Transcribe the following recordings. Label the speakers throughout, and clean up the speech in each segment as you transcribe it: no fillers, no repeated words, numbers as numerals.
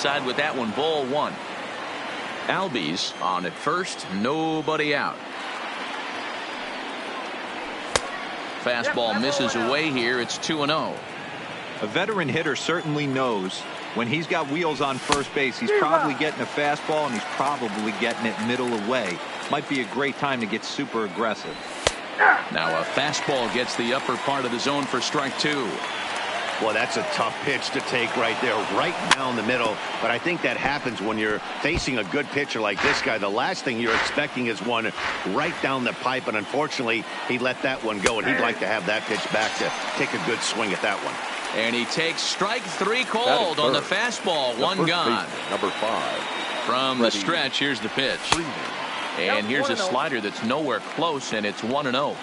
Speaker 1: outside with that one, ball one. Albies on at first, nobody out. Fastball misses away here. It's 2-0.
Speaker 2: A veteran hitter certainly knows when he's got wheels on first base, he's probably getting a fastball and he's probably getting it middle away. Might be a great time to get super aggressive.
Speaker 1: Now a fastball gets the upper part of the zone for strike two.
Speaker 3: Well, that's a tough pitch to take right there, right down the middle. But I think that happens when you're facing a good pitcher like this guy. The last thing you're expecting is one right down the pipe. And unfortunately, he let that one go. And he'd like to have that pitch back to take a good swing at that one.
Speaker 1: And he takes strike three called on the fastball. One gone.
Speaker 4: Number 5.
Speaker 1: From the stretch, here's the pitch. And here's a slider that's nowhere close, and it's 1-0.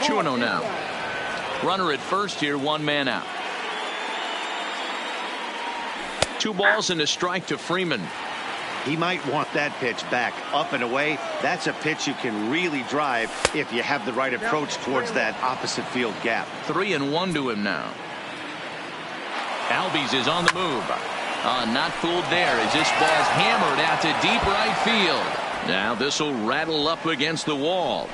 Speaker 1: 2-0 now. Runner at first here, one man out. 2 balls and a strike to Freeman.
Speaker 3: He might want that pitch back up and away. That's a pitch you can really drive if you have the right approach towards that opposite field gap.
Speaker 1: 3-1 to him now. Albies is on the move. Not fooled there as this ball's hammered out to deep right field. Now this will rattle up against the wall.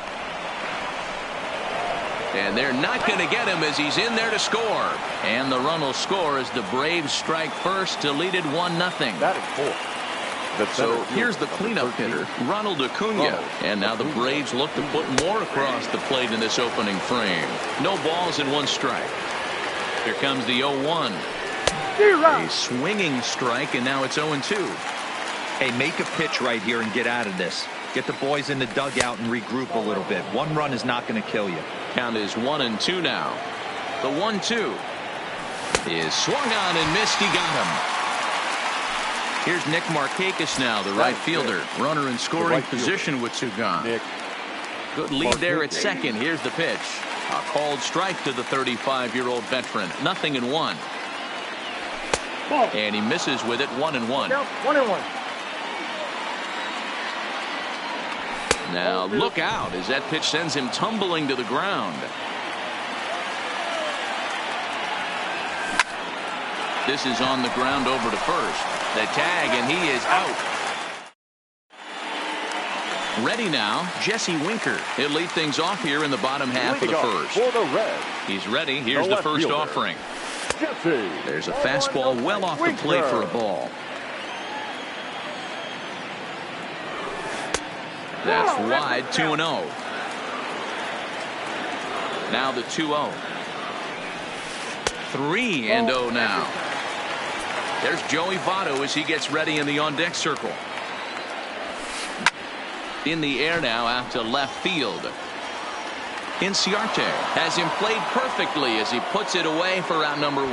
Speaker 1: And they're not going to get him as he's in there to score. And the run will score as the Braves strike first to lead it 1-0.
Speaker 4: Batting 4.
Speaker 1: So here's the cleanup hitter, Ronald Acuna. And now the Braves look to put more across the plate in this opening frame. No balls and 1 strike. Here comes the 0-1. A swinging strike, and now it's 0-2.
Speaker 2: Hey, make a pitch right here and get out of this. Get the boys in the dugout and regroup a little bit. 1 run is not going to kill you.
Speaker 1: Count is 1-2 now. The 1-2 is swung on and missed. He got him. Here's Nick Markakis now, the right fielder. Runner in scoring position with 2 gone. Good lead there at second. Here's the pitch. A called strike to the 35-year-old veteran. 0-1. And he misses with it. 1-1.
Speaker 5: 1-1.
Speaker 1: Now look out as that pitch sends him tumbling to the ground. This is on the ground over to first. The tag, and he is out. Ready now, Jesse Winker. He'll lead things off here in the bottom half of the first.
Speaker 4: For the Reds.
Speaker 1: He's ready. Here's the first
Speaker 4: fielder,
Speaker 1: offering.
Speaker 4: Jesse.
Speaker 1: There's a fastball well off the plate for a ball. That's wide. 2-0. Now the 2-0. 3-0 now. There's Joey Votto as he gets ready in the on-deck circle. In the air now out to left field. Inciarte has him played perfectly as he puts it away for out number 1.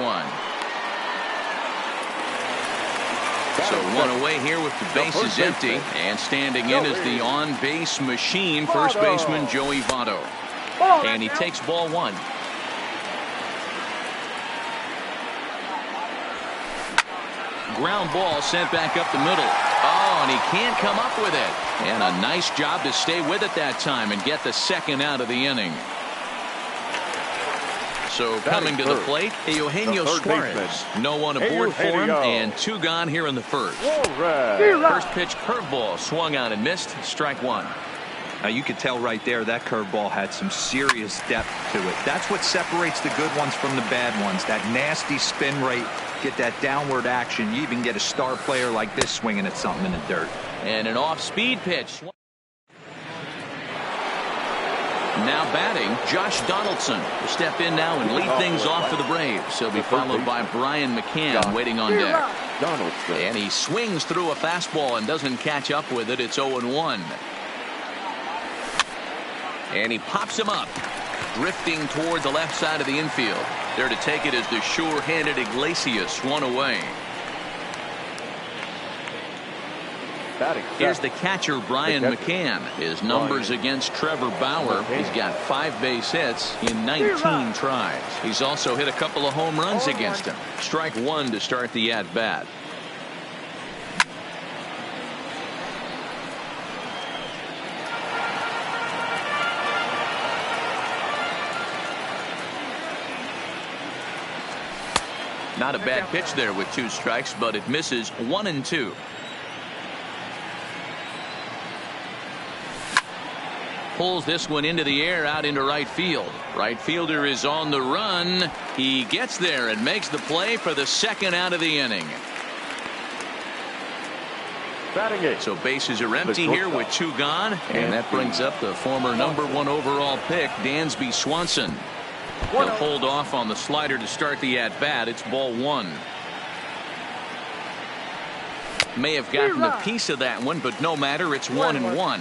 Speaker 1: So 1 away here with the bases empty, and standing in is the on-base machine, first baseman Joey Votto. And he takes ball 1. Ground ball sent back up the middle. Oh, and he can't come up with it. And a nice job to stay with it that time and get the second out of the inning. So coming to the plate, Eugenio Suarez. No one aboard for him, and 2 gone here in the first. First pitch curveball swung out and missed. Strike 1.
Speaker 2: Now you could tell right there that curveball had some serious depth to it. That's what separates the good ones from the bad ones. That nasty spin rate, get that downward action. You even get a star player like this swinging at something in the dirt.
Speaker 1: And an off-speed pitch. Now batting, Josh Donaldson will step in now and lead things off for the Braves. He'll be followed by Brian McCann waiting on deck. And he swings through a fastball and doesn't catch up with it. It's 0-1. And he pops him up, drifting toward the left side of the infield. There to take it is the sure-handed Iglesias, 1 away. Here's the catcher, Brian McCann. His numbers against Trevor Bauer. He's got 5 base hits in 19 tries. He's also hit a couple of home runs against him. Strike 1 to start the at-bat. Not a bad pitch there with 2 strikes, but it misses 1-2. Pulls this one into the air out into right field. Right fielder is on the run. He gets there and makes the play for the 2nd out of the inning. So bases are empty here with 2 gone, and that brings up the former #1 overall pick, Dansby Swanson. He'll hold off on the slider to start the at-bat. It's ball 1. May have gotten a piece of that one, but no matter. It's 1-1.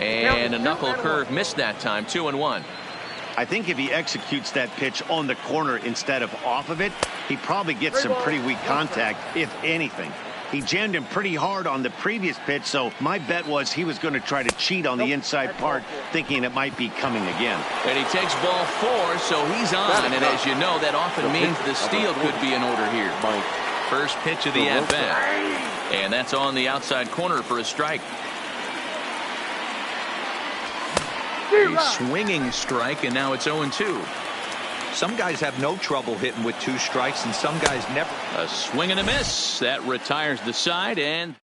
Speaker 1: And a knuckle curve missed that time. 2-1.
Speaker 3: I think if he executes that pitch on the corner instead of off of it, he probably gets some pretty weak contact, if anything. He jammed him pretty hard on the previous pitch, so my bet was he was going to try to cheat on the inside part, thinking it might be coming again.
Speaker 1: And he takes ball 4, so he's on. And as you know, that often means the steal could be in order here. First pitch of the at-bat. And that's on the outside corner for a strike. A swinging strike, and now it's 0-2.
Speaker 2: Some guys have no trouble hitting with 2 strikes, and some guys never.
Speaker 1: A swing and a miss. That retires the side, and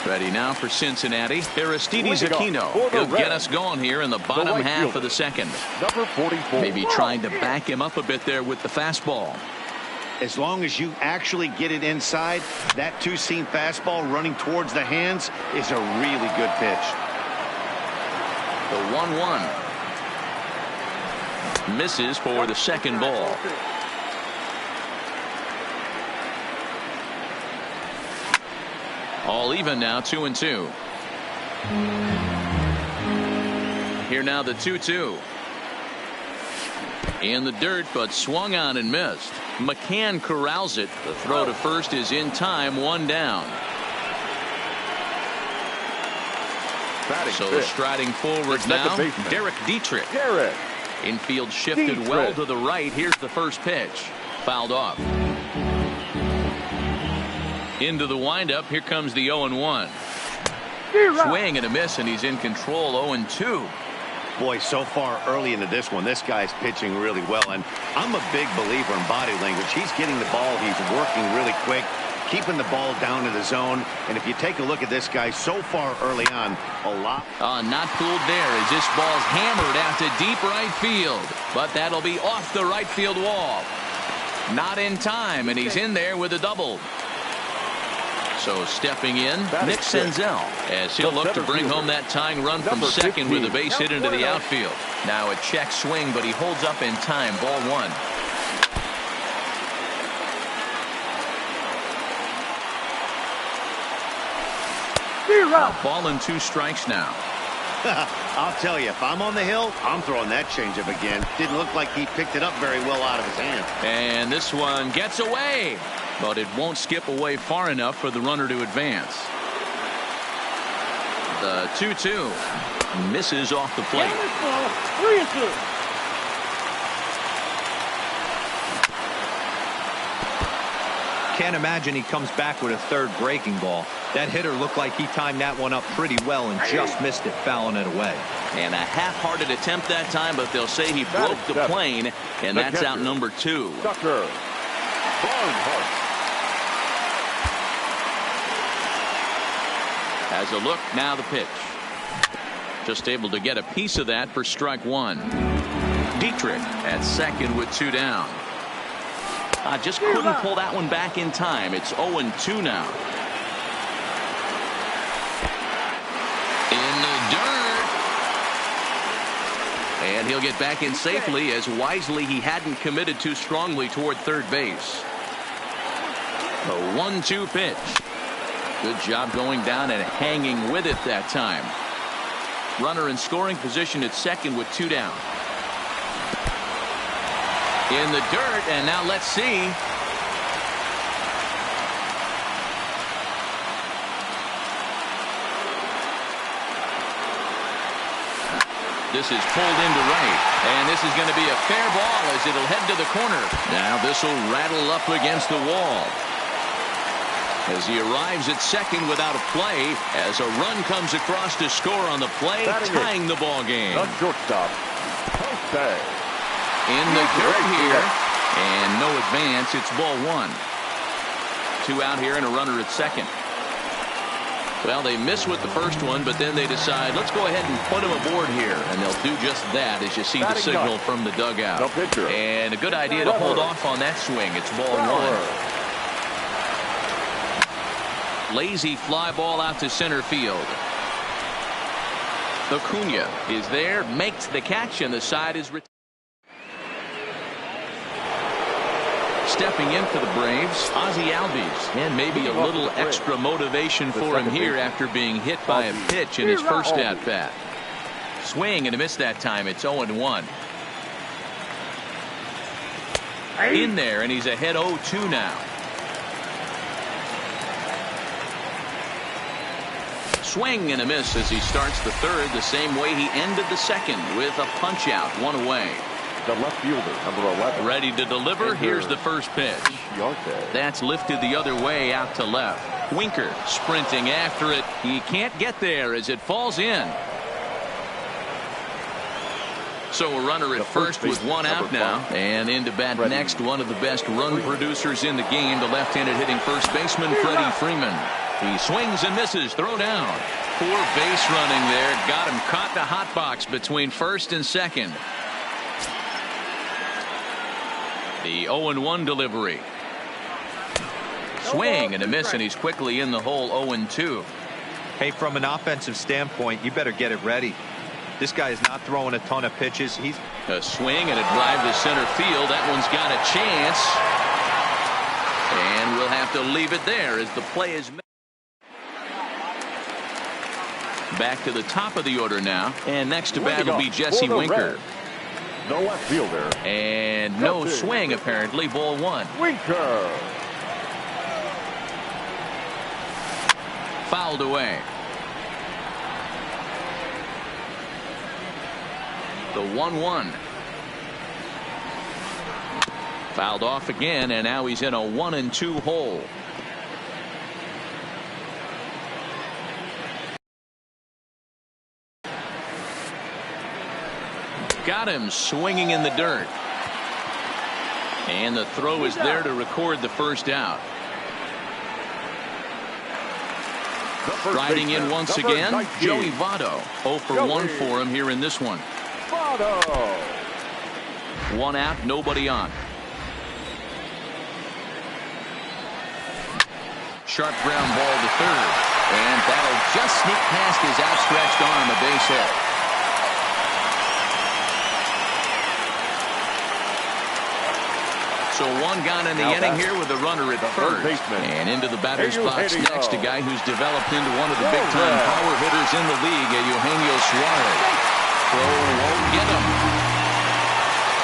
Speaker 1: ready now for Cincinnati. Aristides Aquino. He'll get us going here in the bottom half of the 2nd.
Speaker 4: Number 44.
Speaker 1: Maybe trying to back him up a bit there with the fastball.
Speaker 3: As long as you actually get it inside, that 2-seam fastball running towards the hands is a really good pitch.
Speaker 1: The 1-1. Misses for the 2nd ball. All even now, 2-2. Here now the 2-2. In the dirt, but swung on and missed. McCann corrals it. The throw to first is in time, 1 down. So striding forward now, Derek Dietrich. Infield shifted well to the right. Here's the first pitch. Fouled off. Into the windup. Here comes the 0-1. Swing and a miss, and he's in control. 0-2.
Speaker 3: Boy, so far early into this one, this guy's pitching really well, and I'm a big believer in body language. He's getting the ball. He's working really quick, keeping the ball down to the zone. And if you take a look at this guy so far early on, a lot.
Speaker 1: Not fooled there as this ball's hammered out to deep right field. But that'll be off the right field wall. Not in time, and he's in there with a double. So stepping in, Nick Senzel, as he'll look to bring home that tying run from 2nd with a base hit into the outfield. Now a check swing, but he holds up in time. Ball 1. Ball and 2 strikes now.
Speaker 3: I'll tell you, if I'm on the hill, I'm throwing that changeup again. Didn't look like he picked it up very well out of his hand.
Speaker 1: And this one gets away, but it won't skip away far enough for the runner to advance. The 2-2 misses off the plate.
Speaker 4: 3-2.
Speaker 2: Can't imagine he comes back with a 3rd breaking ball. That hitter looked like he timed that one up pretty well and just missed it, fouling it away.
Speaker 1: And a half-hearted attempt that time, but they'll say he broke the plane, and that's out number 2.
Speaker 4: Tucker. Barnhart.
Speaker 1: As a look, now the pitch. Just able to get a piece of that for strike 1. Dietrich at 2nd with 2 down. Just couldn't pull that one back in time. It's 0-2 now. In the dirt. And he'll get back in safely, as wisely he hadn't committed too strongly toward 3rd base. A 1-2 pitch. Good job going down and hanging with it that time. Runner in scoring position at 2nd with 2 down. In the dirt, and now let's see. This is pulled into right, and this is going to be a fair ball as it'll head to the corner. Now this will rattle up against the wall. as he arrives at second without a play as a run comes across to score on the play, tying the ball game.
Speaker 4: The shortstop, Jose.
Speaker 1: In the dirt here, and no advance. It's ball one. 2 out here and a runner at second. Well, they miss with the first one, but then they decide, let's go ahead and put him aboard here. And they'll do just that as you see the signal from the dugout. And a good idea to hold off on that swing. It's ball one. Lazy fly ball out to center field. Acuna is there, makes the catch, and the side is retired. Stepping in for the Braves, Ozzie Albies, and maybe a little extra motivation for him here after being hit by a pitch in his first at-bat. Swing and a miss that time. It's 0-1. In there, and he's ahead 0-2 now. Swing and a miss as he starts the third the same way he ended the second, with a punch out, 1 away.
Speaker 4: The left fielder, number 11.
Speaker 1: Ready to deliver. Here's the first pitch. That's lifted the other way out to left. Winker sprinting after it. He can't get there as it falls in. So a runner at first with 1 out now. And into bat next, one of the best run producers in the game, the left-handed hitting first baseman, Freddie Freeman. He swings and misses. Throw down. Poor base running there. Got him caught in a hot box between first and second. The 0-1 delivery. Swing and a miss, and he's quickly in the hole. 0-2.
Speaker 2: Hey, from an offensive standpoint, you better get it ready. This guy is not throwing a ton of pitches. He's
Speaker 1: a swing and a drive to center field. That one's got a chance. And we'll have to leave it there as the play is made. Back to the top of the order now. And next to bat will be Jesse Winker.
Speaker 4: The left fielder.
Speaker 1: And no swing, apparently. Ball one.
Speaker 4: Winker.
Speaker 1: Fouled away. The 1-1. Fouled off again, and now he's in a 1-2 hole. Got him swinging in the dirt. And the throw is there to record the first out. Riding in once again, Joey Votto. 0 for 1 for him here in this one.
Speaker 4: Votto.
Speaker 1: 1 out, nobody on. Sharp ground ball to third. And that'll just sneak past his outstretched arm, a base hit. So 1 gone in the inning here with a runner at first. And into the batter's box next, a guy who's developed into one of the big-time power hitters in the league, Eugenio Suarez. Throw won't get him.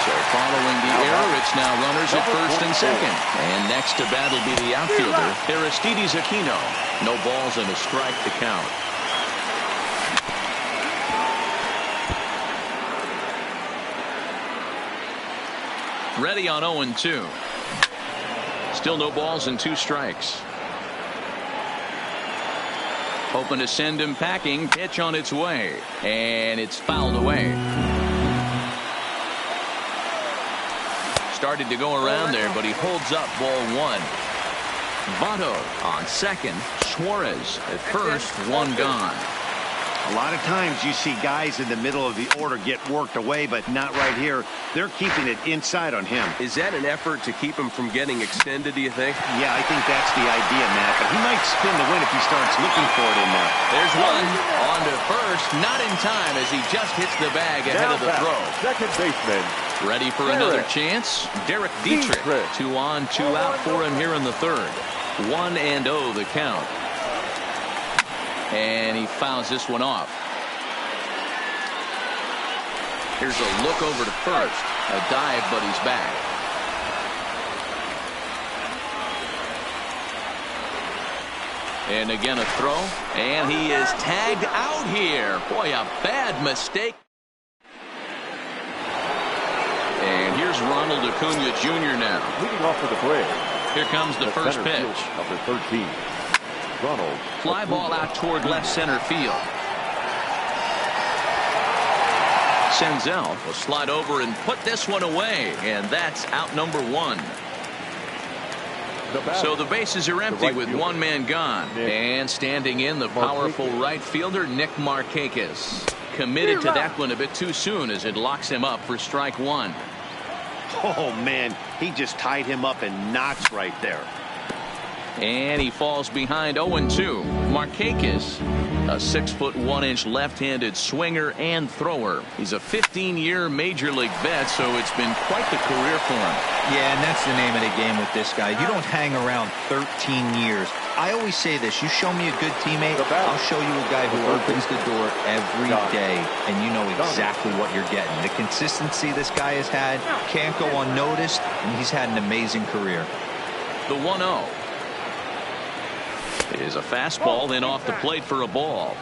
Speaker 1: So following the error, it's now runners at first and second. And next to bat will be the outfielder, Aristides Aquino. No balls and a strike to count. Ready on 0-2. Still no balls and 2 strikes. Hoping to send him packing. Pitch on its way. And it's fouled away. Started to go around there, but he holds up ball 1. Votto on second. Suarez at first. 1 gone.
Speaker 3: A lot of times you see guys in the middle of the order get worked away, but not right here. They're keeping it inside on him.
Speaker 5: Is that an effort to keep him from getting extended, do you think?
Speaker 3: Yeah, I think that's the idea, Matt. But he might spin the win if he starts looking for it in there.
Speaker 1: There's one on to first, not in time as he just hits the bag ahead of the throw.
Speaker 4: Second baseman.
Speaker 1: Ready for another chance? Derek Dietrich. 2 on, 2 out for him here in the third. 1-0 the count. And he fouls this one off. Here's a look over to first. A dive, but he's back. And again a throw. And he is tagged out here. Boy, a bad mistake. And here's Ronald Acuna Jr. now.
Speaker 4: Leading off for the Braves.
Speaker 1: Here comes the first pitch.
Speaker 4: Number 13. Ronald.
Speaker 1: Fly ball out toward left center field. Senzel will slide over and put this one away, and that's out number one. So the bases are empty with one man gone. And standing in, the powerful right fielder, Nick Markakis. Committed to that one a bit too soon as it locks him up for strike one.
Speaker 3: Oh, man, he just tied him up in knots right there.
Speaker 1: And he falls behind 0-2. Markakis, a 6'1" left-handed swinger and thrower. He's a 15-year major league vet, so it's been quite the career for him.
Speaker 2: Yeah, and that's the name of the game with this guy. You don't hang around 13 years. I always say this: you show me a good teammate, I'll show you a guy who opens the door every day, and you know exactly what you're getting. The consistency this guy has had can't go unnoticed, and he's had an amazing career.
Speaker 1: The 1-0 is a fastball, then off the plate for a ball.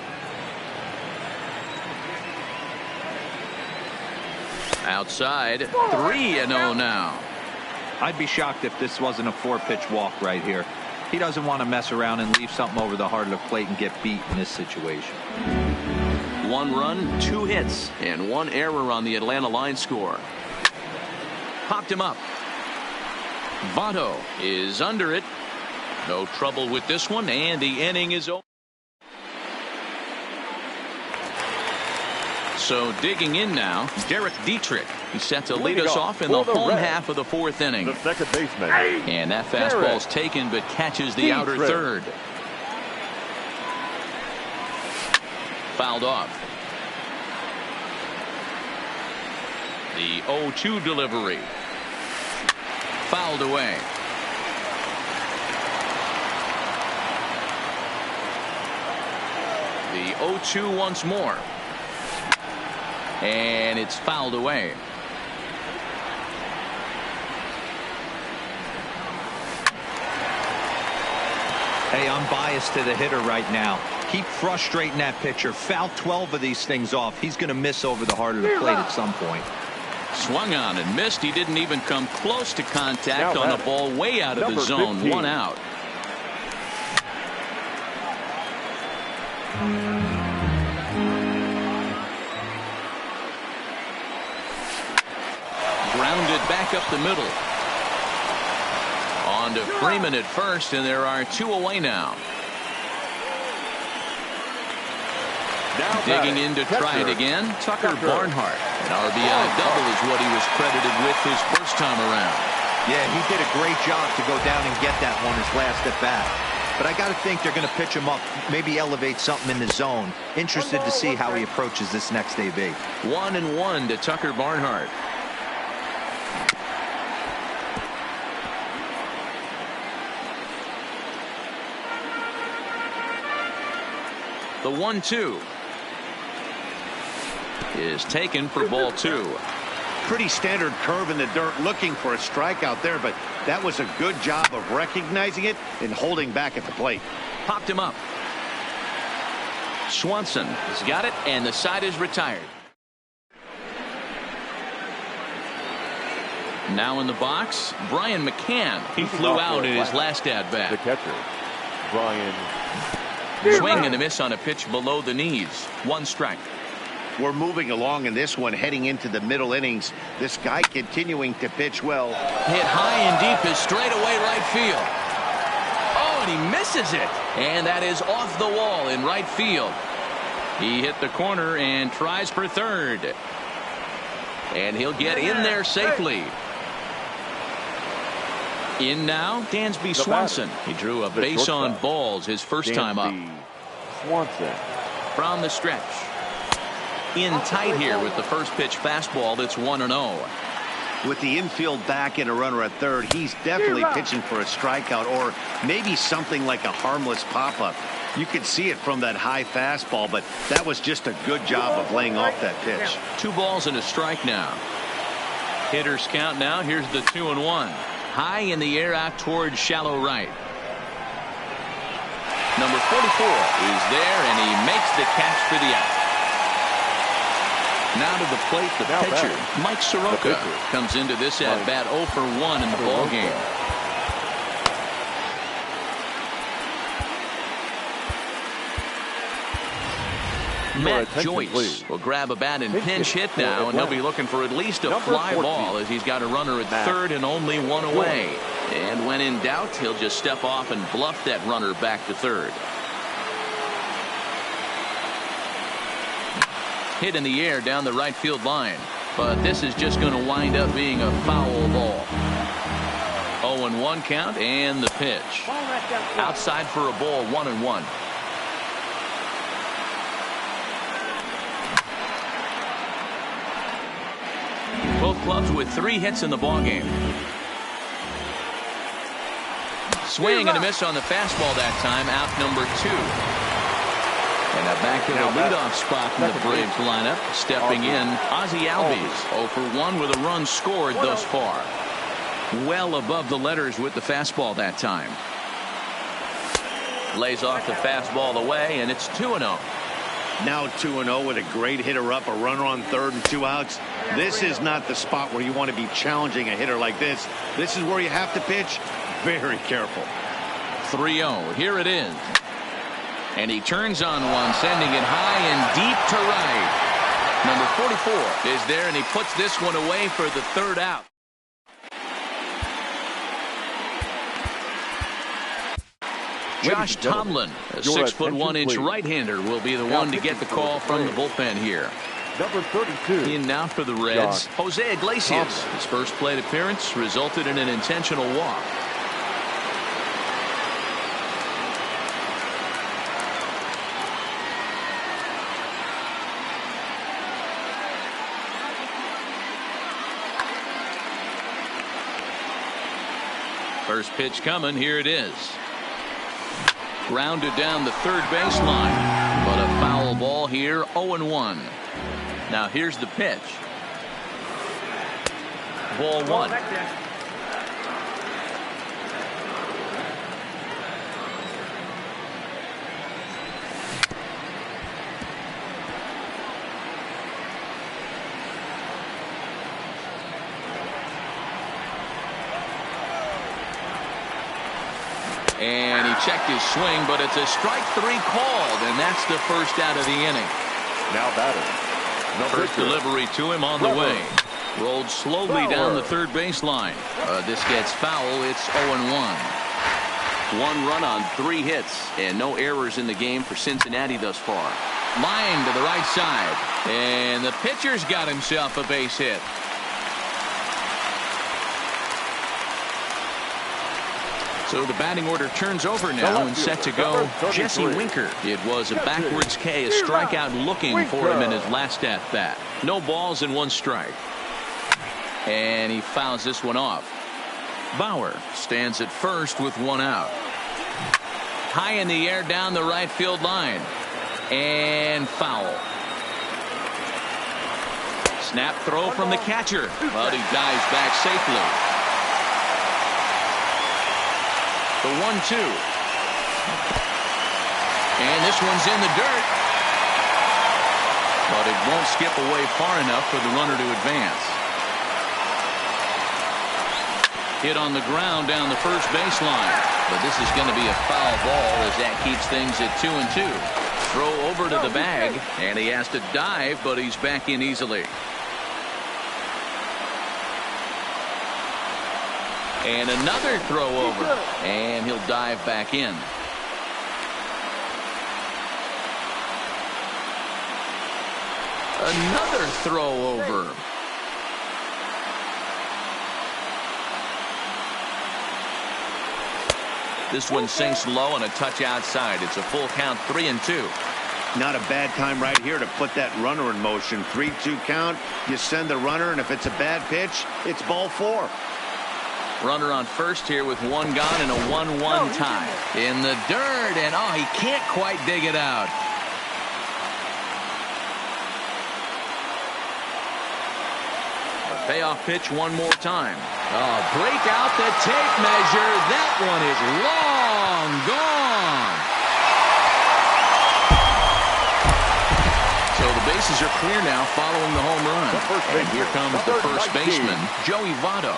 Speaker 1: Outside, 3-0 now.
Speaker 2: I'd be shocked if this wasn't a 4-pitch walk right here. He doesn't want to mess around and leave something over the heart of the plate and get beat in this situation.
Speaker 1: 1 run, 2 hits, and 1 error on the Atlanta line score. Popped him up. Votto is under it. No trouble with this one, and the inning is over. So digging in now, Derek Dietrich. He's set to lead us off in the home half of the 4th inning.
Speaker 4: The second baseman.
Speaker 1: And that fastball's taken, but catches the outer third. Fouled off. The 0-2 delivery. Fouled away. The 0-2 once more. And it's fouled away.
Speaker 2: Hey, I'm biased to the hitter right now. Keep frustrating that pitcher. Foul 12 of these things off. He's going to miss over the heart of the plate at some point.
Speaker 1: Swung on and missed. He didn't even come close to contact on the ball way out of the zone.
Speaker 4: 15.
Speaker 1: 1 out. Grounded back up the middle. On to Freeman at first, and there are 2 away now. Digging in to try it again, Tucker Barnhart. An RBI double is what he was credited with his first time around.
Speaker 2: Yeah, he did a great job to go down and get that one his last at bat. But I got to think they're going to pitch him up, maybe elevate something in the zone. Interested to see how he approaches this next AB.
Speaker 1: 1-1 to Tucker Barnhart. The 1-2 is taken for ball 2.
Speaker 3: Pretty standard curve in the dirt, looking for a strikeout there, but that was a good job of recognizing it and holding back at the plate.
Speaker 1: Popped him up. Swanson has got it, and the side is retired. Now in the box, Brian McCann. He flew out in his last at bat.
Speaker 4: The catcher, Brian.
Speaker 1: Swing and a miss on a pitch below the knees. 1 strike.
Speaker 3: We're moving along in this one, heading into the middle innings. This guy continuing to pitch well.
Speaker 1: Hit high and deep is straightaway right field. Oh, and he misses it. And that is off the wall in right field. He hit the corner and tries for third. And he'll get in there safely. In now, Dansby Swanson. He drew a base on balls his first time up.
Speaker 4: Swanson.
Speaker 1: From the stretch. In tight here with the first pitch fastball that's 1-0.
Speaker 3: With the infield back and a runner at third, he's definitely pitching for a strikeout or maybe something like a harmless pop-up. You could see it from that high fastball, but that was just a good job of laying off that pitch.
Speaker 1: 2 balls and a strike now. Hitters count now. Here's the 2-1. High in the air out towards shallow right. Number 44 is there, and he makes the catch for the out. Now to the plate, the pitcher, Mike Soroka, comes into this at-bat 0 for 1 in the ballgame. Matt Joyce will grab a bat and pinch hit now, and he'll be looking for at least a fly ball as he's got a runner at third and only one away. And when in doubt, he'll just step off and bluff that runner back to third. Hit in the air down the right field line, but this is just going to wind up being a foul ball. 0-1 count, and the pitch. Outside for a ball, 1-1. Both clubs with 3 hits in the ballgame. Swing and a miss on the fastball that time, out number 2. And now back to the leadoff spot in the Braves lineup. Stepping in, Ozzie Albies, 0 for 1 with a run scored thus far. Well above the letters with the fastball that time. Lays off the fastball away, and it's 2-0.
Speaker 3: Now 2-0 with a great hitter up, a runner on third and 2 outs. This is not the spot where you want to be challenging a hitter like this. This is where you have to pitch very careful.
Speaker 1: 3-0. Here it is. And he turns on one, sending it high and deep to right. Number 44 is there, and he puts this one away for the third out. Josh Tomlin, a 6'1" right-hander, will be the one to get the call from the bullpen here.
Speaker 4: Number 32.
Speaker 1: In now for the Reds, Jose Iglesias. His first plate appearance resulted in an intentional walk. First pitch coming. Here it is. Grounded down the third baseline, but a foul ball here. 0-1. Now here's the pitch. Ball 1. And he checked his swing, but it's a strike 3 called, and that's the first out of the inning.
Speaker 4: Now batter.
Speaker 1: First delivery to him on the way. Rolled slowly down the third baseline. This gets foul. It's 0-1. 1 run on 3 hits, and no errors in the game for Cincinnati thus far. Line to the right side, and the pitcher's got himself a base hit. So the batting order turns over now and set to go Jesse Winker. It was a backwards K, a strikeout looking for him in his last at bat. No balls and 1 strike. And he fouls this one off. Bauer stands at first with 1 out. High in the air down the right field line. And foul. Snap throw from the catcher, but he dives back safely. The 1-2. And this one's in the dirt. But it won't skip away far enough for the runner to advance. Hit on the ground down the first baseline. But this is going to be a foul ball as that keeps things at 2-2. Throw over to the bag, and he has to dive, but he's back in easily. And another throw over, and he'll dive back in. Another throw over. This one sinks low and a touch outside. It's a full count, 3-2.
Speaker 3: Not a bad time right here to put that runner in motion. 3-2 count. You send the runner, and if it's a bad pitch, it's ball 4.
Speaker 1: Runner on first here with 1 gone and a 1-1 tie. In the dirt, and he can't quite dig it out. A payoff pitch one more time. Break out the tape measure. That one is long gone. So the bases are clear now following the home run. And here comes the first baseman, Joey Votto.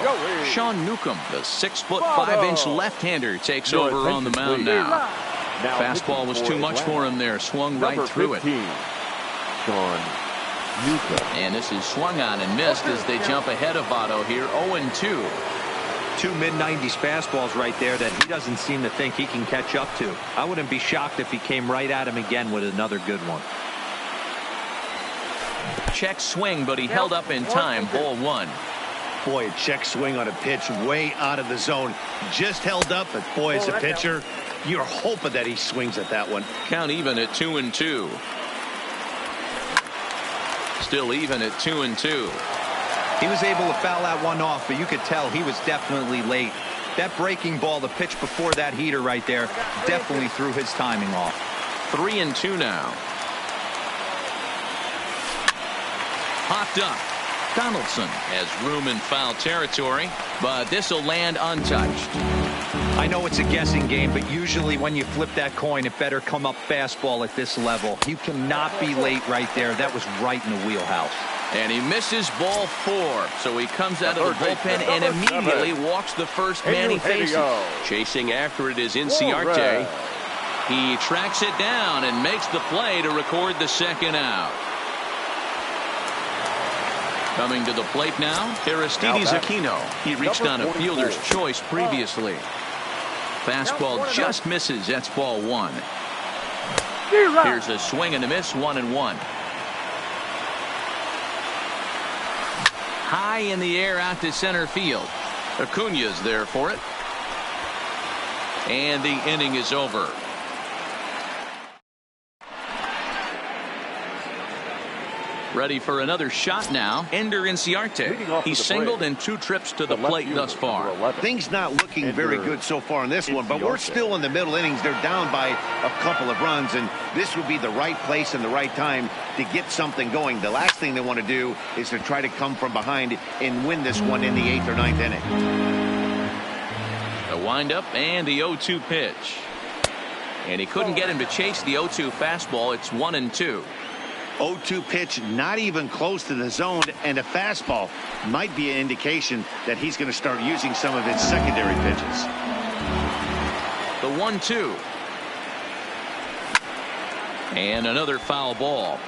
Speaker 1: Sean Newcomb, the 6'5" left-hander, takes over on the mound now. Fastball was too much for him there. Swung right through it.
Speaker 4: Sean Newcomb.
Speaker 1: And this is swung on and missed as they jump ahead of Otto here, 0-2.
Speaker 2: Two mid-90s fastballs right there that he doesn't seem to think he can catch up to. I wouldn't be shocked if he came right at him again with another good one.
Speaker 1: Check swing, but he held up in time. Ball one.
Speaker 3: Boy, a check swing on a pitch way out of the zone. Just held up, but boy, as a pitcher, you're hoping that he swings at that one.
Speaker 1: Count even at 2-2. Still even at 2-2.
Speaker 2: He was able to foul that one off, but you could tell he was definitely late. That breaking ball, the pitch before that heater right there, definitely threw his timing off.
Speaker 1: 3-2 now. Popped up. Donaldson has room in foul territory, but this will land untouched.
Speaker 2: I know it's a guessing game, but usually when you flip that coin, it better come up fastball at this level. You cannot be late right there. That was right in the wheelhouse.
Speaker 1: And he misses ball 4, so he comes out of the bullpen and immediately walks the first man he faces.
Speaker 5: Chasing after it is Inciarte.
Speaker 1: He tracks it down and makes the play to record the second out. Coming to the plate now, Aristides Aquino. He reached on a fielder's choice previously. Fastball just misses. That's ball 1. Here's a swing and a miss, 1-1. High in the air out to center field. Acuna's there for it. And the inning is over. Ready for another shot now. Ender Inciarte. He's singled in 2 trips to the plate thus far.
Speaker 3: Things not looking very good so far in this one, but we're still in the middle innings. They're down by a couple of runs, and this would be the right place and the right time to get something going. The last thing they want to do is to try to come from behind and win this one in the 8th or 9th inning.
Speaker 1: The windup and the 0-2 pitch. And he couldn't get him to chase the 0-2 fastball. It's 1-2.
Speaker 3: 0-2 pitch, not even close to the zone, and a fastball might be an indication that he's going to start using some of his secondary pitches.
Speaker 1: The 1-2. And another foul ball.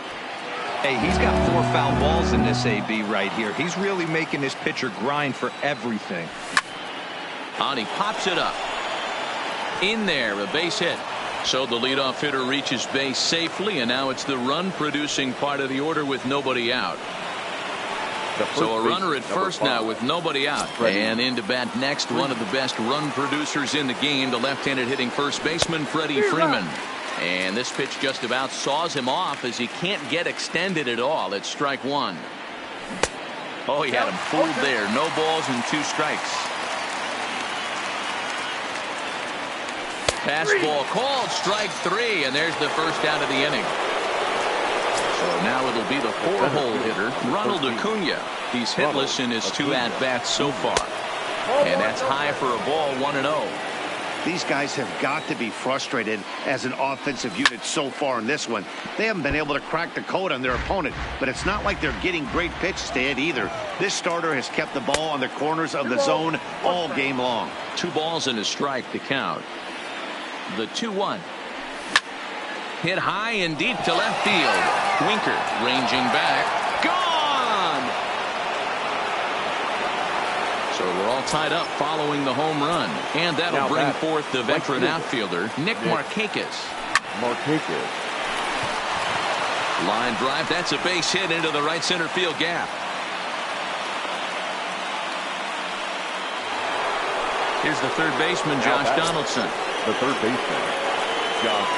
Speaker 2: Hey, he's got 4 foul balls in this AB right here. He's really making this pitcher grind for everything.
Speaker 1: And he pops it up. In there, a base hit. So the leadoff hitter reaches base safely, and now it's the run-producing part of the order with nobody out. So a runner at first now with nobody out. And into bat next, one of the best run producers in the game, the left-handed hitting first baseman, Freddie Freeman. And this pitch just about saws him off as he can't get extended at all. It's strike 1. Oh, he had him fooled there. No balls and 2 strikes. Fastball called, strike 3, and there's the first out of the inning. So now it'll be the 4-hole hitter, Ronald Acuna. He's hitless in his 2 at-bats so far. And that's high for a ball, 1-0.
Speaker 3: These guys have got to be frustrated as an offensive unit so far in this one. They haven't been able to crack the code on their opponent, but it's not like they're getting great pitches to hit either. This starter has kept the ball on the corners of the zone all game long.
Speaker 1: 2 balls and a strike to count. The 2-1. Hit high and deep to left field. Winker ranging back. Gone! So we're all tied up following the home run. And that'll bring forth the veteran outfielder, Nick Markakis. Line drive. That's a base hit into the right center field gap. Here's the third baseman, Josh Donaldson.
Speaker 4: The third baseman, Josh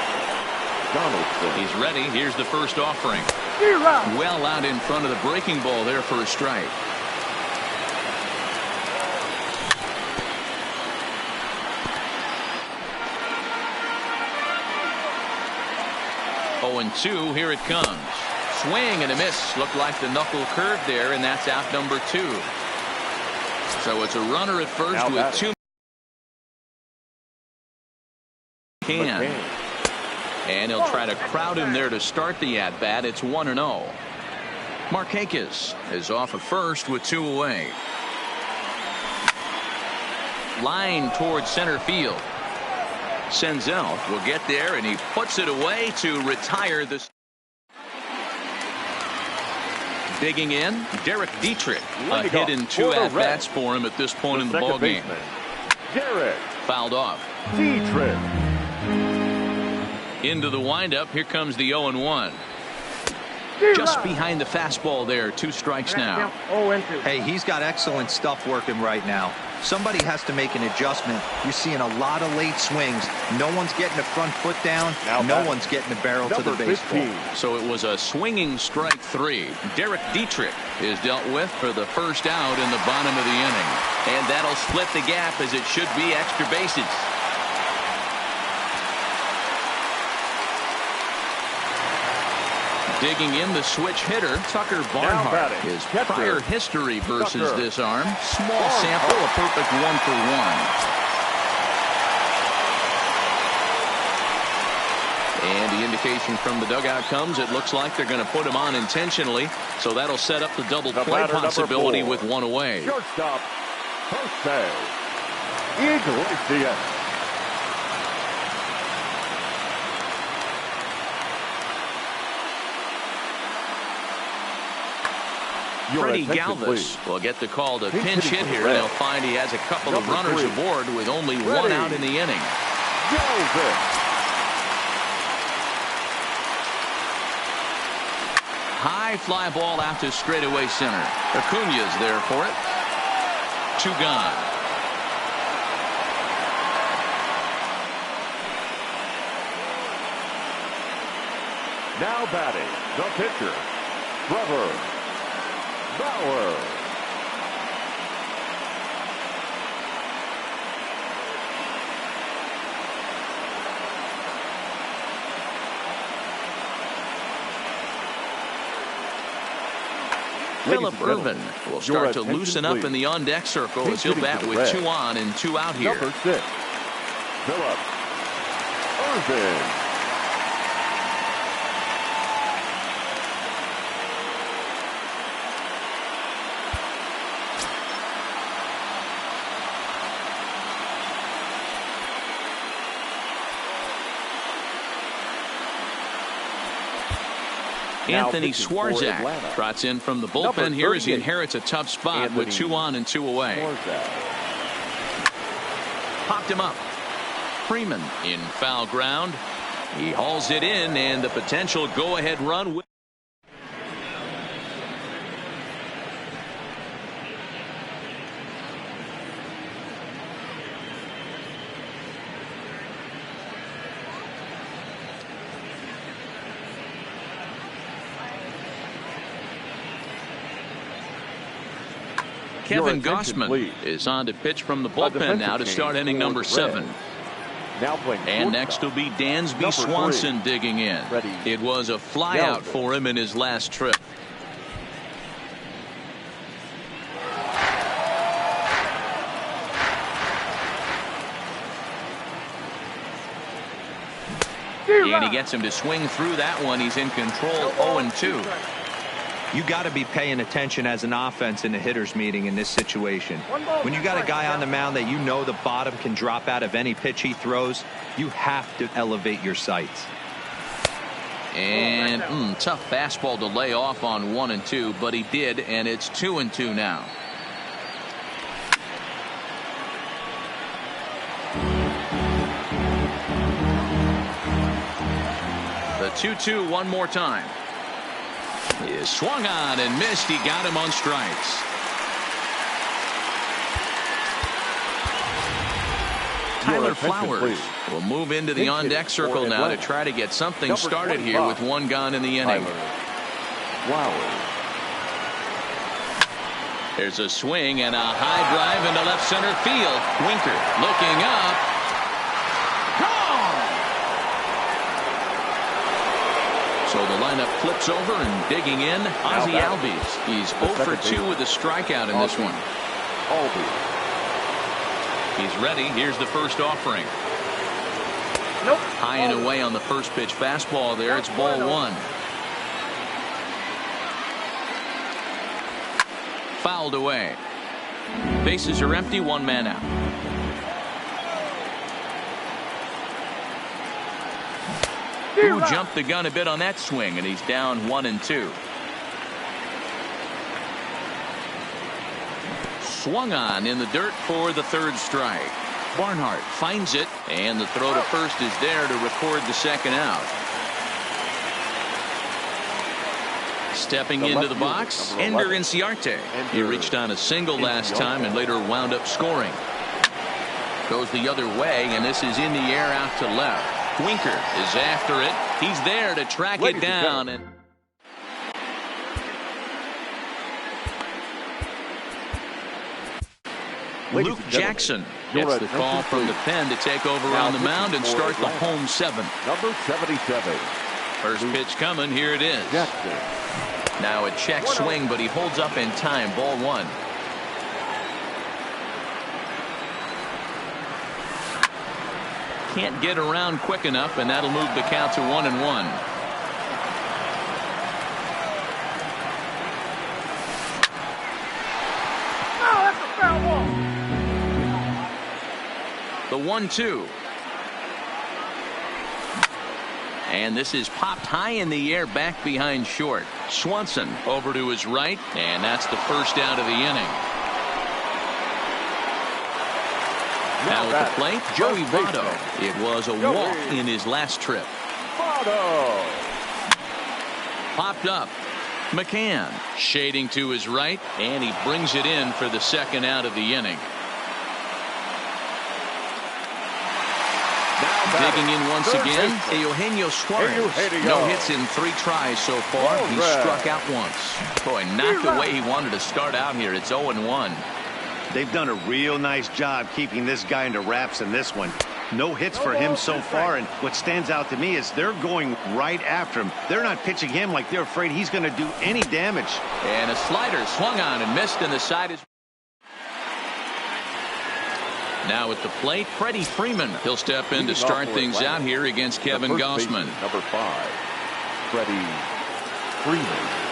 Speaker 4: Donaldson.
Speaker 1: He's ready. Here's the first offering. Well out in front of the breaking ball there for a strike. Oh, and 2. Here it comes. Swing and a miss. Looked like the knuckle curve there, and that's out number 2. So it's a runner at first with 2. And he'll try to crowd him there to start the at-bat. It's 1-0. Markakis is off at first with 2 away. Line towards center field. Senzel will get there, and he puts it away to retire this. Digging in, Derek Dietrich. A
Speaker 4: Leading
Speaker 1: hit
Speaker 4: off
Speaker 1: in 2
Speaker 4: for the
Speaker 1: at-bats
Speaker 4: Reds,
Speaker 1: for him at this point in the
Speaker 4: second
Speaker 1: ballgame.
Speaker 4: baseman, Derek
Speaker 1: Fouled off.
Speaker 4: Dietrich.
Speaker 1: Into the windup. Here comes the 0-1. Just behind the fastball there. 2 strikes now.
Speaker 2: Hey, he's got excellent stuff working right now. Somebody has to make an adjustment. You're seeing a lot of late swings. No one's getting the front foot down. No one's getting the barrel to the baseball.
Speaker 4: 15.
Speaker 1: So it was a swinging strike 3. Derek Dietrich is dealt with for the first out in the bottom of the inning. And that'll split the gap, as it should be extra bases. Digging in, the switch hitter, Tucker Barnhart. His prior history versus this arm. Small sample, a perfect 1-for-1. And the indication from the dugout comes, it looks like they're going to put him on intentionally. So that'll set up the double play possibility with 1 away.
Speaker 4: Shortstop, Jose Iglesias.
Speaker 1: Freddie Galvis will get the call to pinch hit here. They'll find he has a couple of runners aboard with only 1 out in the inning. High fly ball out to straightaway center. Acuna's there for it. 2 gone.
Speaker 4: Now batting, the pitcher, Trevor Bauer.
Speaker 1: Philip Irvin will start to loosen up in the on-deck circle as he'll bat with 2 on and 2 out here.
Speaker 4: Number 6, Philip Irvin.
Speaker 1: Anthony Swarzak trots in from the bullpen here as he inherits a tough spot with 2 on and 2 away. Popped him up. Freeman in foul ground. He hauls it in, and the potential go-ahead run will. Kevin Gossman is on to pitch from the bullpen now to start inning number 7. And next will be Dansby Swanson digging in. It was a flyout for him in his last trip. And he gets him to swing through that one. He's in control, 0-2.
Speaker 2: You got to be paying attention as an offense in the hitters meeting in this situation. When you got a guy on the mound that you know the bottom can drop out of any pitch he throws, you have to elevate your sights.
Speaker 1: And tough fastball to lay off on 1-2, but he did, and it's 2-2 now. The 2-2 one more time. Is swung on and missed. He got him on strikes. Tyler Flowers will move into the on-deck circle now to try to get something started here with 1 gone in the inning. There's a swing and a high drive into left center field. Winker looking up. So the lineup flips over, and digging in, Ozzie Albies. He's 0 for 2 with a strikeout in this one. He's ready. Here's the first offering. High and away on the first pitch fastball there. It's ball 1. Fouled away. Bases are empty. 1 man out. Who jumped the gun a bit on that swing, and he's down 1-2. swung on in the dirt for the third strike. Barnhart finds it, and the throw to first is there to record the second out. Stepping into the box, Ender Inciarte. He reached on a single last time and later wound up scoring. Goes the other way, and this is in the air out to left. Winker is after it. He's there to track it down. And Luke Jackson gets the call from the pen to take over on the mound and start the home seventh.
Speaker 4: Number 77.
Speaker 1: First pitch coming. Here it is.
Speaker 4: Jackson.
Speaker 1: Now a check swing, but he holds up in time. Ball one. Can't get around quick enough, and that'll move the count to 1-1. The 1-2. And this is popped high in the air back behind short. Swanson over to his right, and that's the first out of the inning. Now at the plate, Joey Votto. It was a walk in his last trip.
Speaker 4: Votto.
Speaker 1: Popped up. McCann shading to his right, and he brings it in for the second out of the inning. Digging in once again, Eugenio Suarez. No hits in 3 tries so far. He struck out once. Boy, not the way he wanted to start out here. It's 0-1.
Speaker 3: They've done a real nice job keeping this guy into wraps in this one. No hits for him so far, and what stands out to me is they're going right after him. They're not pitching him like they're afraid he's going to do any damage.
Speaker 1: And a slider swung on and missed, and the side is... Now at the plate, Freddie Freeman. He'll step in to start things out here against Kevin Gossman.
Speaker 4: Number 5, Freddie Freeman.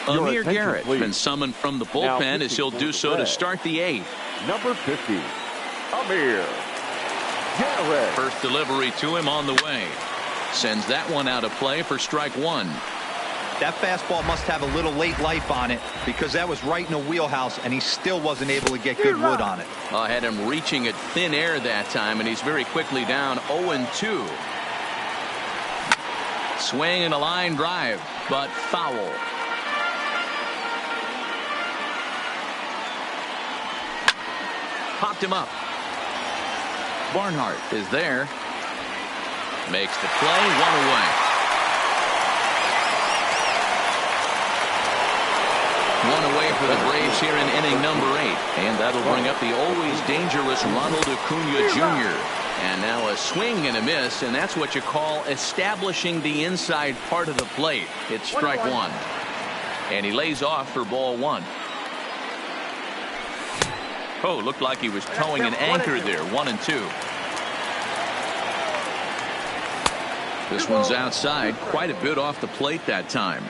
Speaker 1: Amir Garrett been summoned from the bullpen as he'll do so to start the 8th.
Speaker 4: Number 50, Amir Garrett.
Speaker 1: First delivery to him on the way. Sends that one out of play for strike one.
Speaker 2: That fastball must have a little late life on it because that was right in the wheelhouse and he still wasn't able to get good wood on it.
Speaker 1: I had him reaching at thin air that time, and he's very quickly down 0-2. Swing and a line drive, but foul. Popped him up. Barnhart is there. Makes the play, one away. One away for the Braves here in inning number 8. And that'll bring up the always dangerous Ronald Acuna Jr. And now a swing and a miss, and that's what you call establishing the inside part of the plate. It's strike one. And he lays off for ball one. Oh, looked like he was towing an anchor there. 1-2. This one's outside, quite a bit off the plate that time.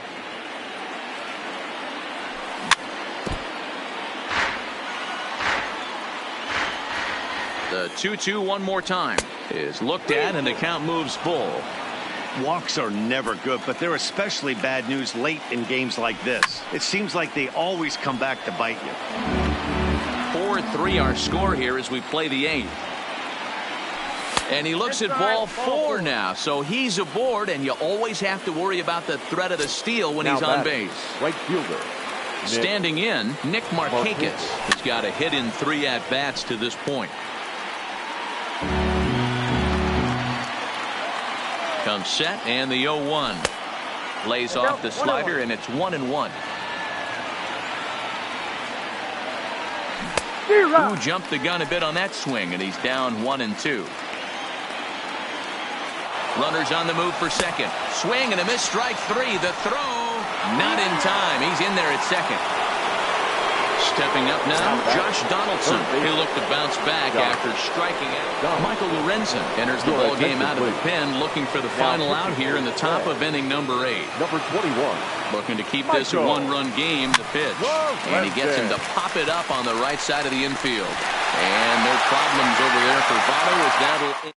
Speaker 1: The 2-2 one more time is looked at, and the count moves full.
Speaker 3: Walks are never good, but they're especially bad news late in games like this. It seems like they always come back to bite you.
Speaker 1: 4-3 our score here as we play the 8th. And he looks at ball 4 now, so he's aboard, and you always have to worry about the threat of the steal when he's on base.
Speaker 4: Right fielder.
Speaker 1: Standing in, Nick Markakis has got a hit in 3 at-bats to this point. Comes set, and the 0-1. Lays off the slider, and it's 1-1. Who jumped the gun a bit on that swing, and he's down 1-2. Runners on the move for second. Swing and a miss, strike 3. The throw, not in time. He's in there at second. Stepping up now, Josh Donaldson. He'll look to bounce back after striking out. Michael Lorenzen enters the ball game out of the pen, looking for the final out here in the top of inning number 8.
Speaker 4: Number 21.
Speaker 1: Looking to keep this a one-run game, the pitch. And he gets him to pop it up on the right side of the infield. And no problems over there for Votto as that'll...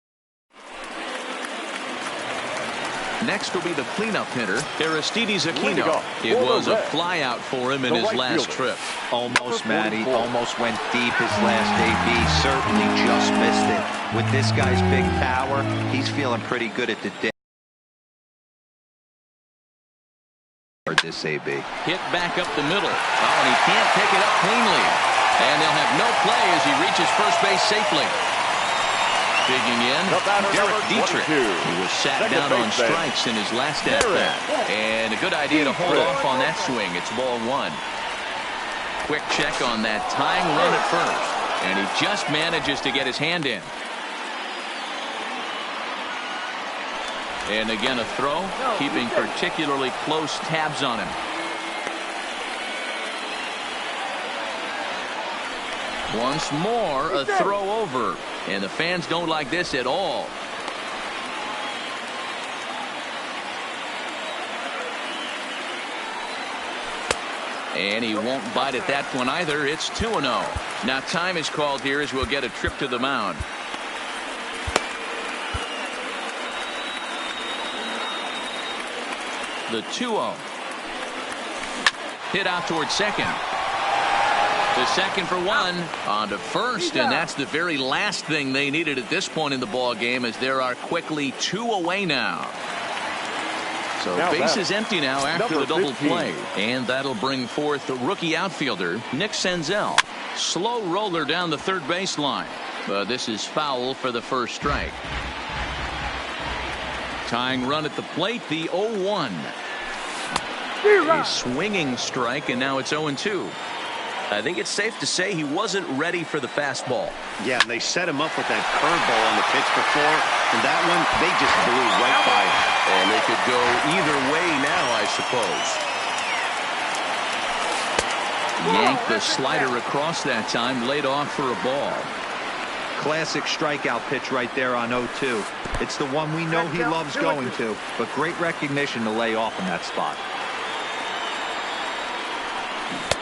Speaker 1: Next will be the cleanup hitter, Aristides Aquino. It was a flyout for him in his last trip.
Speaker 2: Almost, Matty. Almost went deep his last AB. Certainly just missed it. With this guy's big power, he's feeling pretty good at the day. This AB.
Speaker 1: Hit back up the middle. Oh, and he can't pick it up cleanly. And they'll have no play as he reaches first base safely. Digging in, Derek Dietrich. He was sat down on strikes in his last at-bat. And a good idea to hold off on that swing. It's ball 1. Quick check on that tying run at first. And he just manages to get his hand in. And again a throw, keeping particularly close tabs on him. Once more, a throw over. And the fans don't like this at all. And he won't bite at that one either. It's 2-0. Now time is called here as we'll get a trip to the mound. The 2-0. Hit out towards second. To second for 1. On to first, and that's the very last thing they needed at this point in the ball game, as there are quickly 2 away now. So base is empty now after the double play, and that'll bring forth the rookie outfielder Nick Senzel. Slow roller down the third baseline, but this is foul for the first strike. Tying run at the plate, the 0-1. A swinging strike, and now it's 0-2.
Speaker 5: I think it's safe to say he wasn't ready for the fastball.
Speaker 3: Yeah, and they set him up with that curveball on the pitch before, and that one, they just blew right by him.
Speaker 5: And they could go either way now, I suppose.
Speaker 1: Yanked the slider across that time, laid off for a ball.
Speaker 2: Classic strikeout pitch right there on 0-2. It's the one we know he loves going to, but great recognition to lay off in that spot.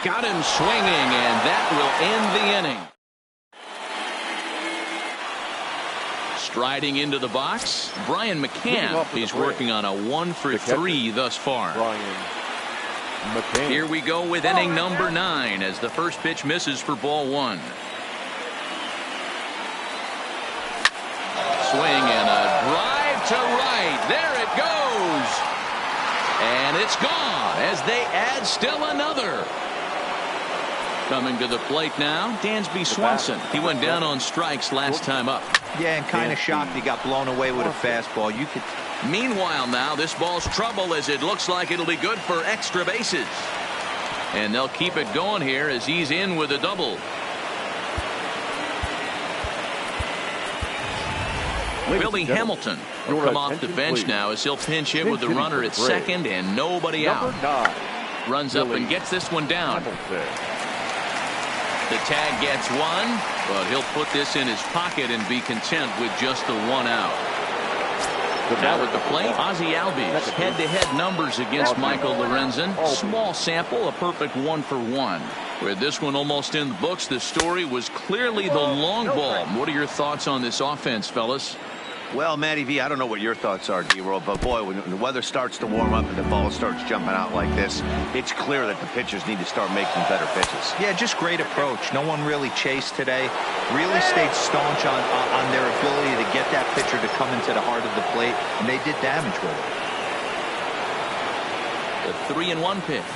Speaker 1: Got him swinging, and that will end the inning. Striding into the box, Brian McCann. He's working on a 1 for 3 thus far. Here we go with inning number 9 as the first pitch misses for ball 1. Swing and a drive to right. There it goes. And it's gone as they add still another. Coming to the plate now, Dansby Swanson. He went down on strikes last time up.
Speaker 2: Yeah, and kind of shocked he got blown away with a fastball. You could.
Speaker 1: Meanwhile now, this ball's trouble as it looks like it'll be good for extra bases. And they'll keep it going here as he's in with a double. Billy Hamilton will come off the bench now as he'll pinch hit with the runner at second and nobody out. Runs up and gets this one down. The tag gets 1, but he'll put this in his pocket and be content with just the 1 out. Now at the plate, Ozzie Albies. Head-to-head numbers against Michael Lorenzen. Small sample, a perfect 1 for 1. With this one almost in the books, the story was clearly the long ball. What are your thoughts on this offense, fellas?
Speaker 3: Well, Matty V, I don't know what your thoughts are, D-Roll, but boy, when the weather starts to warm up and the ball starts jumping out like this, it's clear that the pitchers need to start making better pitches.
Speaker 2: Yeah, just great approach. No one really chased today. Really stayed staunch on their ability to get that pitcher to come into the heart of the plate, and they did damage with it.
Speaker 1: The 3-1 pitch.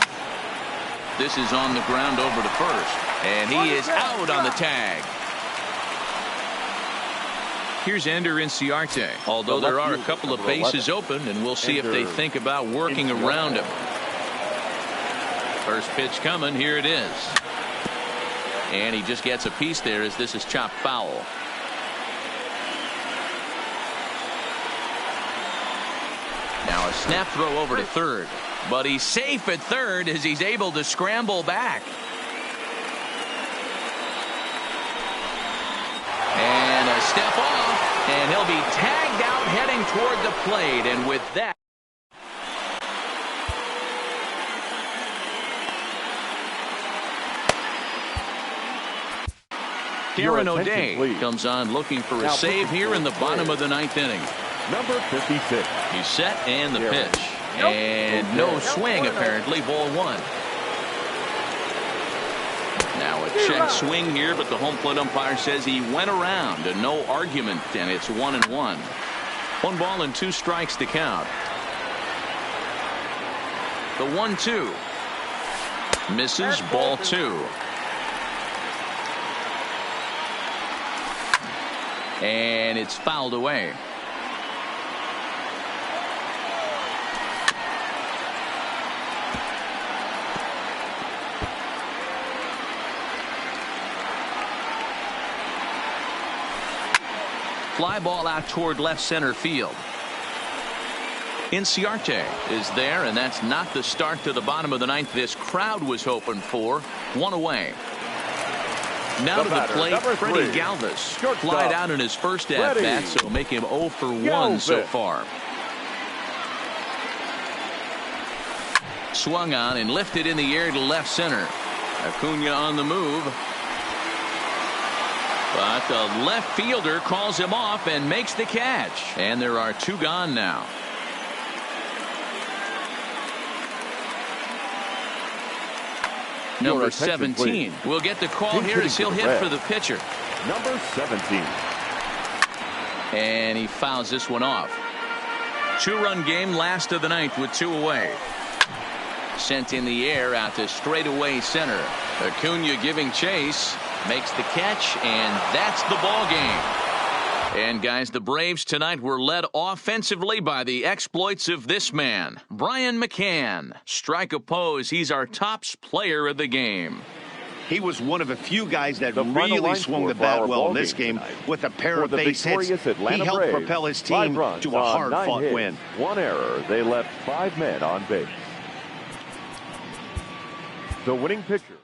Speaker 1: This is on the ground over to first, and he is out on the tag. Here's Ender Inciarte, although there are a couple of bases open, and we'll see if they think about working around him. First pitch coming, here it is. And he just gets a piece there as this is chopped foul. Now a snap throw over to third, but he's safe at third as he's able to scramble back. step off, and he'll be tagged out heading toward the plate. And with that, Darren O'Day comes on looking for a save here in the bottom of the ninth inning.
Speaker 4: Number 56.
Speaker 1: He's set and the pitch. And no swing apparently, ball one. Now a check swing here, but the home plate umpire says he went around and no argument, and it's 1-1. 1 ball and 2 strikes to count. The 1-2 misses, ball 2. And it's fouled away. Fly ball out toward left center field. Inciarte is there, and that's not the start to the bottom of the ninth this crowd was hoping for. 1 away. Now to the plate, Freddie Galvis. Flied out in his first at-bat, so make him 0 for 1 so far. Swung on and lifted in the air to left center. Acuna on the move. But the left fielder calls him off and makes the catch. And there are 2 gone now. Number 17 will get the call here as he'll hit for the pitcher.
Speaker 4: Number 17.
Speaker 1: And he fouls this one off. 2-run game, last of the ninth with 2 away. Sent in the air out to straightaway center. Acuna giving chase. Makes the catch, and that's the ball game. And guys, the Braves tonight were led offensively by the exploits of this man, Brian McCann. Strike oppose, he's our tops player of the game.
Speaker 3: He was one of a few guys that really swung the bat well in this game with a pair of base hits. He helped propel his team to a hard-fought win.
Speaker 4: 1 error. They left 5 men on base. The winning pitcher.